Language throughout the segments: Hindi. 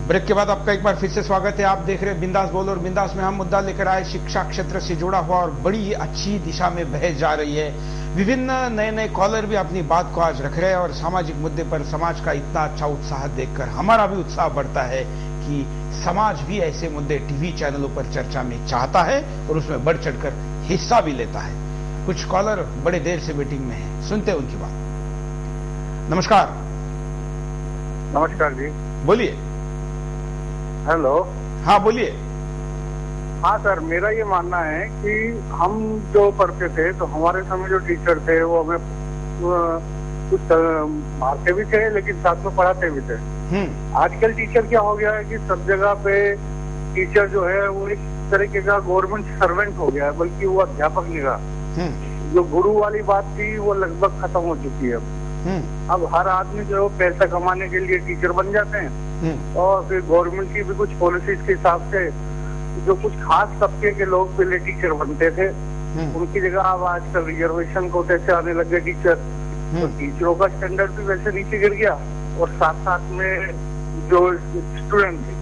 ब्रेक के बाद आपका एक बार फिर से स्वागत है। आप देख रहे हैं बिंदास बोल, और बिंदास में हम मुद्दा लेकर आए शिक्षा क्षेत्र से जुड़ा हुआ और बड़ी अच्छी दिशा में बह जा रही है। विभिन्न नए नए कॉलर भी अपनी बात को आज रख रहे हैं और सामाजिक मुद्दे पर समाज का इतना अच्छा उत्साह देखकर हमारा भी उत्साह बढ़ता है कि समाज भी ऐसे मुद्दे टीवी चैनलों पर चर्चा में चाहता है और उसमें बढ़ चढ़कर हिस्सा भी लेता है। कुछ कॉलर बड़े देर से वेटिंग में हैं, सुनते हैं उनकी बात। नमस्कार। नमस्कार जी, बोलिए। हेलो। हाँ बोलिए। हाँ सर, मेरा ये मानना है कि हम जो पढ़ते थे तो हमारे समय जो टीचर थे वो हमें कुछ मारते भी थे लेकिन साथ में पढ़ाते भी थे। आजकल टीचर क्या हो गया है कि सब जगह पे टीचर जो है वो एक तरीके का गवर्नमेंट सर्वेंट हो गया है, बल्कि वो अध्यापक नहीं रहा। जो गुरु वाली बात थी वो लगभग खत्म हो चुकी है। अब हर आदमी जो है पैसा कमाने के लिए टीचर बन जाते हैं और फिर गवर्नमेंट की भी कुछ पॉलिसीज के हिसाब से जो कुछ खास तबके के लोग पहले टीचर बनते थे उनकी जगह अब आजकल रिजर्वेशन कोटे से आने लगे टीचर, तो टीचरों का स्टैंडर्ड भी वैसे नीचे गिर गया और साथ साथ में जो स्टूडेंट थे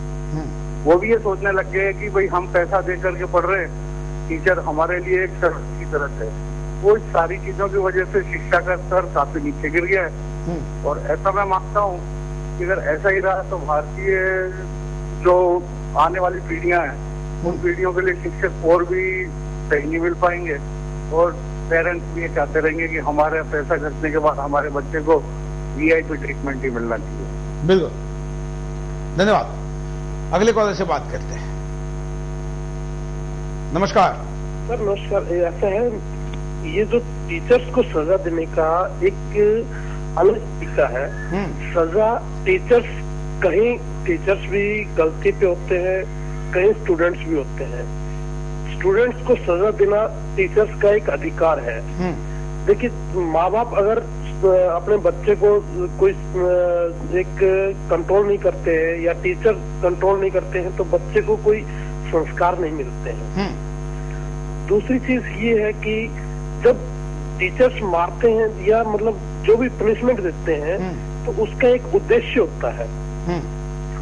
वो भी ये सोचने लग गए कि भाई हम पैसा दे करके पढ़ रहे हैं, टीचर हमारे लिए एक सर्विस की तरह है। वो सारी चीजों की वजह से शिक्षा का स्तर काफी नीचे गिर गया है और ऐसा मैं मानता हूँ कि अगर ऐसा ही रहा तो भारतीय जो आने वाली पीढ़ियां हैं उन पीढ़ियों के लिए शिक्षक और भी सही नहीं मिल पाएंगे और पेरेंट्स भी ये चाहते रहेंगे कि हमारे पैसा खर्चने के बाद हमारे बच्चे को वीआईपी ट्रीटमेंट ही मिलना चाहिए। बिल्कुल, धन्यवाद। अगले कॉलर से बात करते हैं। नमस्कार सर। नमस्कार। ऐसा है, ये जो टीचर्स को सजा देने का एक अलग तरीका है। सजा टीचर्स, कहीं टीचर्स भी गलती पे होते हैं, कहीं स्टूडेंट्स भी होते हैं। स्टूडेंट्स को सजा देना टीचर्स का एक अधिकार है। देखिए, माँ बाप अगर अपने बच्चे को कोई एक कंट्रोल नहीं करते हैं या टीचर कंट्रोल नहीं करते हैं तो बच्चे को कोई संस्कार नहीं मिलते हैं। दूसरी चीज ये है कि जब टीचर्स मारते हैं या मतलब जो भी पनिशमेंट देते हैं तो उसका एक उद्देश्य होता है।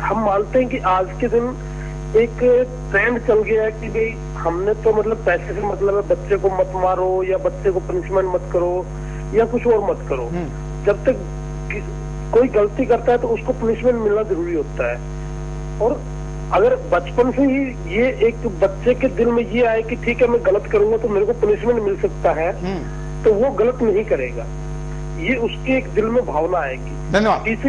हम मानते हैं कि आज के दिन एक ट्रेंड चल गया है कि भाई हमने तो मतलब पैसे से मतलब है, बच्चे को मत मारो या बच्चे को पनिशमेंट मत करो या कुछ और मत करो। जब तक कोई गलती करता है तो उसको पनिशमेंट मिलना जरूरी होता है। और अगर बचपन से ही ये एक बच्चे के दिल में ये आए कि ठीक है मैं गलत करूंगा तो मेरे को पनिशमेंट मिल सकता है, तो वो गलत नहीं करेगा। ये उसके एक दिल में भावना आएगी। धन्यवाद। इसे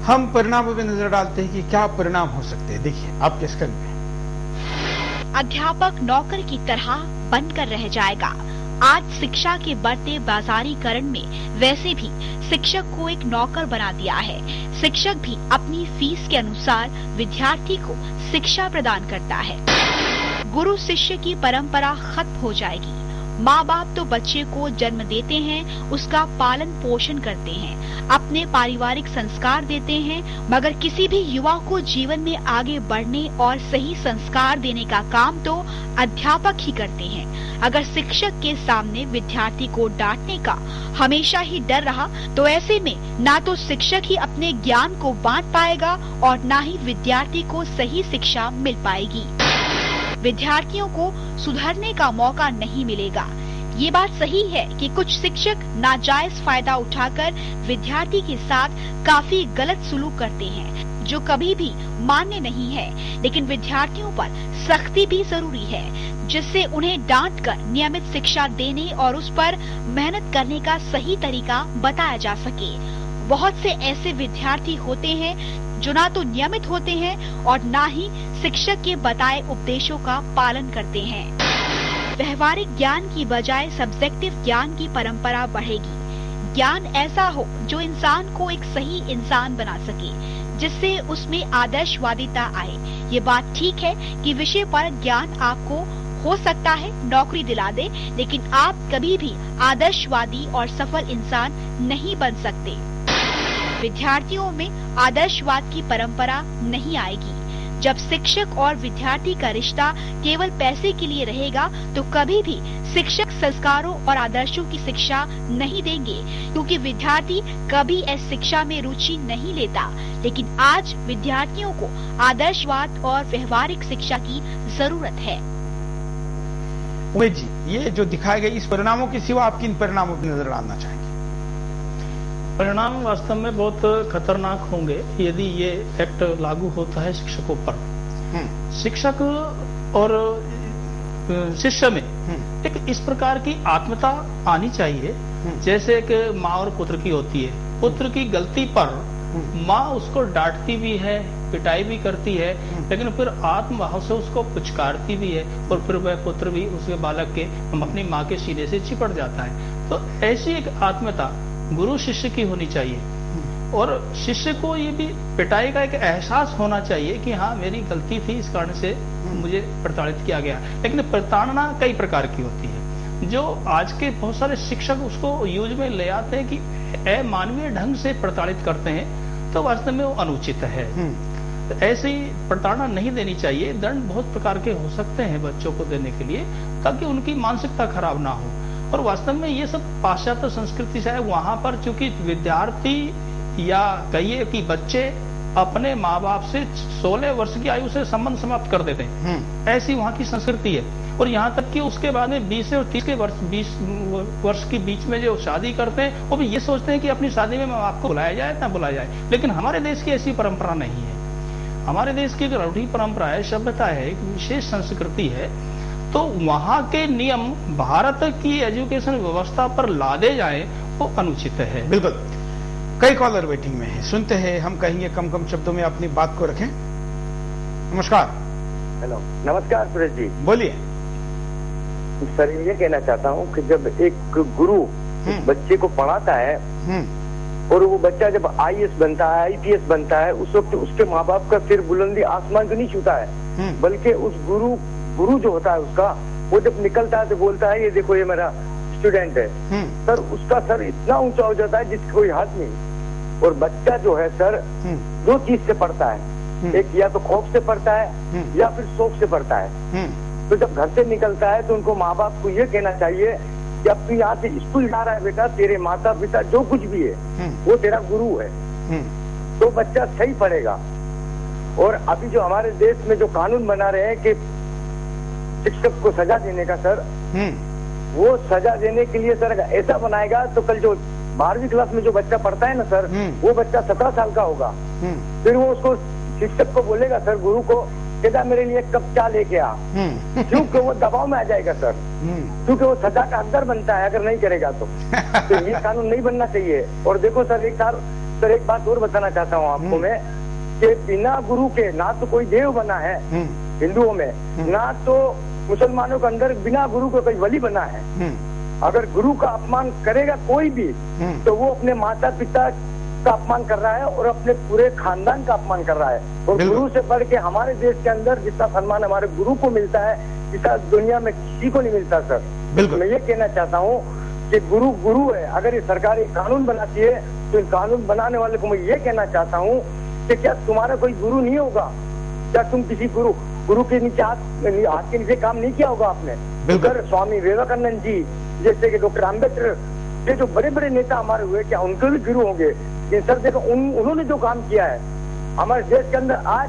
हम परिणामों में नजर डालते हैं कि क्या परिणाम हो सकते हैं। देखिए आपके स्क्रीन पे। अध्यापक नौकर की तरह बनकर रह जाएगा। आज शिक्षा के बढ़ते बाजारीकरण में वैसे भी शिक्षक को एक नौकर बना दिया है। शिक्षक भी अपनी फीस के अनुसार विद्यार्थी को शिक्षा प्रदान करता है। गुरु शिष्य की परंपरा खत्म हो जाएगी। माँ बाप तो बच्चे को जन्म देते हैं, उसका पालन पोषण करते हैं, अपने पारिवारिक संस्कार देते हैं, मगर किसी भी युवा को जीवन में आगे बढ़ने और सही संस्कार देने का काम तो अध्यापक ही करते हैं। अगर शिक्षक के सामने विद्यार्थी को डांटने का हमेशा ही डर रहा तो ऐसे में ना तो शिक्षक ही अपने ज्ञान को बांट पाएगा और ना ही विद्यार्थी को सही शिक्षा मिल पाएगी। विद्यार्थियों को सुधरने का मौका नहीं मिलेगा। ये बात सही है कि कुछ शिक्षक नाजायज फायदा उठाकर विद्यार्थी के साथ काफी गलत सुलूक करते हैं, जो कभी भी मान्य नहीं है। लेकिन विद्यार्थियों पर सख्ती भी जरूरी है, जिससे उन्हें डांट कर नियमित शिक्षा देने और उस पर मेहनत करने का सही तरीका बताया जा सके। बहुत से ऐसे विद्यार्थी होते हैं जो ना तो नियमित होते हैं और ना ही शिक्षक के बताए उपदेशों का पालन करते हैं। व्यवहारिक ज्ञान की बजाय सब्जेक्टिव ज्ञान की परंपरा बढ़ेगी। ज्ञान ऐसा हो जो इंसान को एक सही इंसान बना सके, जिससे उसमें आदर्शवादिता आए। ये बात ठीक है कि विषय पर ज्ञान आपको हो सकता है नौकरी दिला दे, लेकिन आप कभी भी आदर्शवादी और सफल इंसान नहीं बन सकते। विद्यार्थियों में आदर्शवाद की परंपरा नहीं आएगी। जब शिक्षक और विद्यार्थी का रिश्ता केवल पैसे के लिए रहेगा तो कभी भी शिक्षक संस्कारों और आदर्शों की शिक्षा नहीं देंगे, क्योंकि विद्यार्थी कभी इस शिक्षा में रुचि नहीं लेता। लेकिन आज विद्यार्थियों को आदर्शवाद और व्यवहारिक शिक्षा की जरूरत है। उमेश जी, ये जो दिखाए गए इस परिणामों के सिवा आप किन परिणामों पर नजर डालना चाहेंगे? परिणाम वास्तव में बहुत खतरनाक होंगे यदि ये एक्ट लागू होता है शिक्षकों पर। शिक्षक और शिष्य में एक इस प्रकार की आत्मता आनी चाहिए जैसे कि माँ और पुत्र की होती है। पुत्र की गलती पर माँ उसको डांटती भी है, पिटाई भी करती है, लेकिन फिर आत्मभाव से उसको पुचकारती भी है और फिर वह पुत्र भी उसके बालक के अपनी माँ के सीने से चिपट जाता है। तो ऐसी एक आत्मता गुरु शिष्य की होनी चाहिए और शिष्य को ये भी पिटाई का एक एहसास होना चाहिए कि हाँ मेरी गलती थी, इस कारण से मुझे प्रताड़ित किया गया। लेकिन प्रताड़ना कई प्रकार की होती है, जो आज के बहुत सारे शिक्षक उसको यूज में ले आते हैं कि अमानवीय ढंग से प्रताड़ित करते हैं, तो वास्तव में वो अनुचित है। तो ऐसी प्रताड़ना नहीं देनी चाहिए। दंड बहुत प्रकार के हो सकते हैं बच्चों को देने के लिए, ताकि उनकी मानसिकता खराब ना हो। और वास्तव में ये सब पाश्चात्य संस्कृति से है। वहां पर चूंकि विद्यार्थी या कहिए कि बच्चे अपने माँ बाप से 16 वर्ष की आयु से संबंध समाप्त कर देते हैं, ऐसी वहां की संस्कृति है। और यहाँ तक कि उसके बाद में 20 और 30 वर्ष के बीच में जो शादी करते हैं वो भी ये सोचते हैं कि अपनी शादी में माँ बाप को बुलाया जाए ना बुलाया जाए। लेकिन हमारे देश की ऐसी परंपरा नहीं है। हमारे देश की एक रूढ़ी परंपरा है, सभ्यता है, एक विशेष संस्कृति है। तो वहां के नियम भारत की एजुकेशन व्यवस्था पर लादे जाएं वो अनुचित है। बिल्कुल। कई कॉलर वेटिंग में है, सुनते हैं। हम कहेंगे कम कम शब्दों में अपनी बात को रखें। नमस्कार। हेलो, नमस्कार सुरेश जी। बोलिए सर। ये कहना चाहता हूँ कि जब एक गुरु बच्चे को पढ़ाता है और वो बच्चा जब IAS बनता है, IPS बनता है, उस वक्त उसके माँ बाप का सिर बुलंदी आसमान को नहीं छूता है, बल्कि उस गुरु जो होता है उसका, वो जब निकलता है तो बोलता है ये देखो ये मेरा स्टूडेंट है। सर उसका सर इतना ऊंचा हो जाता है जिसकी कोई हद नहीं। और बच्चा जो है सर 2 चीज से पढ़ता है, एक या तो खौफ से पढ़ता है या फिर शौक से पढ़ता है। तो जब घर से निकलता है तो उनको माँ बाप को ये कहना चाहिए कि अब तू यहाँ से स्कूल जा रहा है बेटा, तेरे माता पिता जो कुछ भी है वो तेरा गुरु है, तो बच्चा सही पढ़ेगा। और अभी जो हमारे देश में जो कानून बना रहे हैं कि शिक्षक को सजा देने का सर, वो सजा देने के लिए सर ऐसा बनाएगा तो कल जो 12वीं क्लास में जो बच्चा पढ़ता है ना सर, वो बच्चा 17 साल का होगा। फिर वो उसको शिक्षक को बोलेगा सर, गुरु को कहता मेरे लिए 1 कप चाय लेके आ, क्योंकि वो दबाव में आ जाएगा सर, क्योंकि वो सजा का हकदार बनता है अगर नहीं करेगा तो ये कानून नहीं बनना चाहिए। और देखो सर एक बात और बताना चाहता हूँ आपको मैं, कि बिना गुरु के ना तो कोई देव बना है हिंदुओं में, ना तो मुसलमानों के अंदर बिना गुरु का कोई वली बना है। अगर गुरु का अपमान करेगा कोई भी तो वो अपने माता पिता का अपमान कर रहा है और अपने पूरे खानदान का अपमान कर रहा है। और गुरु से बढ़ के हमारे देश के अंदर जितना सम्मान हमारे गुरु को मिलता है, जितना दुनिया में किसी को नहीं मिलता सर। मैं ये कहना चाहता हूँ कि गुरु है। अगर ये सरकार एक कानून बनाती है तो इन कानून बनाने वाले को मैं ये कहना चाहता हूँ कि क्या तुम्हारा कोई गुरु नहीं होगा? क्या तुम किसी गुरु के नीचे हाथ के नीचे काम नहीं किया होगा आपने? अगर स्वामी विवेकानंद जी जैसे कि डॉक्टर अम्बेडकर, ये जो बड़े बड़े नेता हमारे हुए, क्या उनके भी गुरु होंगे? इन सर देखो उन्होंने जो काम किया है हमारे देश के अंदर, आज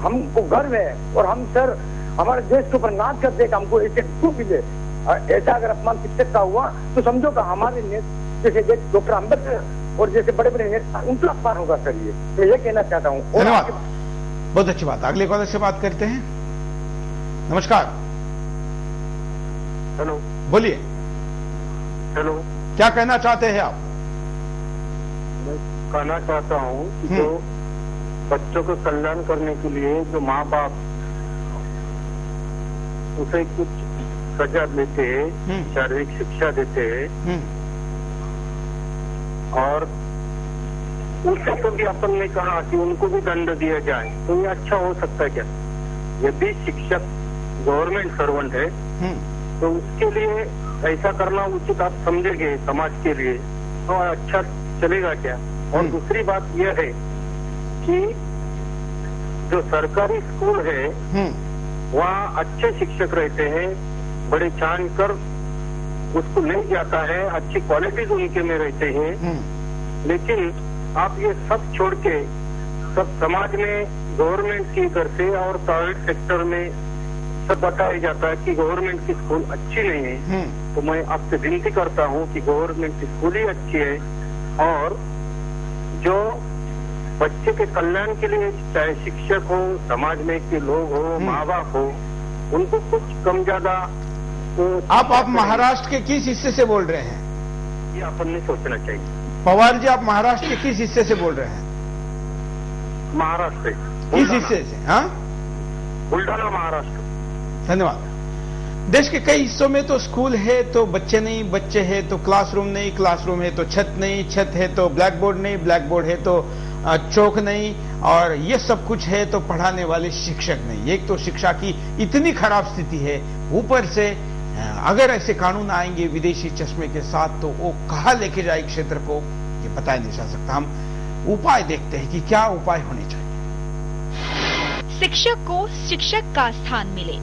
हमको गर्व है और हम सर हमारे देश के ऊपर नाच करते हैं, हमको ऐसे क्यों मिले। ऐसा अगर अपमान शिक्षक का हुआ तो समझो कि हमारे जैसे डॉक्टर अम्बेडकर और जैसे बड़े बड़े नेता, उनका अपमान होगा सर। ये मैं ये कहना चाहता हूँ। धन्यवाद, बहुत अच्छी बात। अगले कॉलर से बात करते हैं। नमस्कार। हेलो, बोलिए। हेलो, क्या कहना चाहते हैं आप? मैं कहना चाहता हूँ कि जो बच्चों को कल्याण करने के लिए जो माँ बाप उसे कुछ सजा देते, शारीरिक शिक्षा देते, और उसको भी अपन ने कहा कि उनको भी दंड दिया जाए, तो ये अच्छा हो सकता है क्या? यदि शिक्षक गवर्नमेंट सर्वेंट है तो उसके लिए ऐसा करना उचित आप समझेंगे समाज के लिए, तो अच्छा चलेगा क्या? और दूसरी बात यह है कि जो सरकारी स्कूल है वहाँ अच्छे शिक्षक रहते हैं, बड़े छान कर उसको नहीं जाता है, अच्छी क्वालिटीज उनके में रहते हैं। लेकिन आप ये सब छोड़ के सब समाज में गवर्नमेंट की तरफ से और प्राइवेट सेक्टर में सब बताया जाता है कि गवर्नमेंट की स्कूल अच्छी नहीं है। तो मैं आपसे विनती करता हूँ कि गवर्नमेंट की स्कूल ही अच्छी है और जो बच्चे के कल्याण के लिए चाहे शिक्षक हो, समाज में के लोग हो, माँ बाप हो, उनको कुछ कम ज्यादा तो आप महाराष्ट्र के किस हिस्से से बोल रहे हैं? ये अपन ने सोचना चाहिए। पवार जी, आप महाराष्ट्र के किस हिस्से से बोल रहे हैं? महाराष्ट्र से। किस हिस्से से? हाँ, बुल्ढाना, महाराष्ट्र। धन्यवाद। देश के कई हिस्सों में तो स्कूल है तो बच्चे नहीं, बच्चे है तो क्लासरूम नहीं, क्लासरूम है तो छत नहीं, छत है तो ब्लैक बोर्ड नहीं, ब्लैक बोर्ड है तो चौक नहीं, और ये सब कुछ है तो पढ़ाने वाले शिक्षक नहीं। एक तो शिक्षा की इतनी खराब स्थिति है, ऊपर से अगर ऐसे कानून आएंगे विदेशी चश्मे के साथ तो वो कहाँ लेके जाए क्षेत्र को, ये बताया नहीं जा सकता। हम उपाय देखते हैं कि क्या उपाय होने चाहिए। शिक्षक को शिक्षक का स्थान मिले,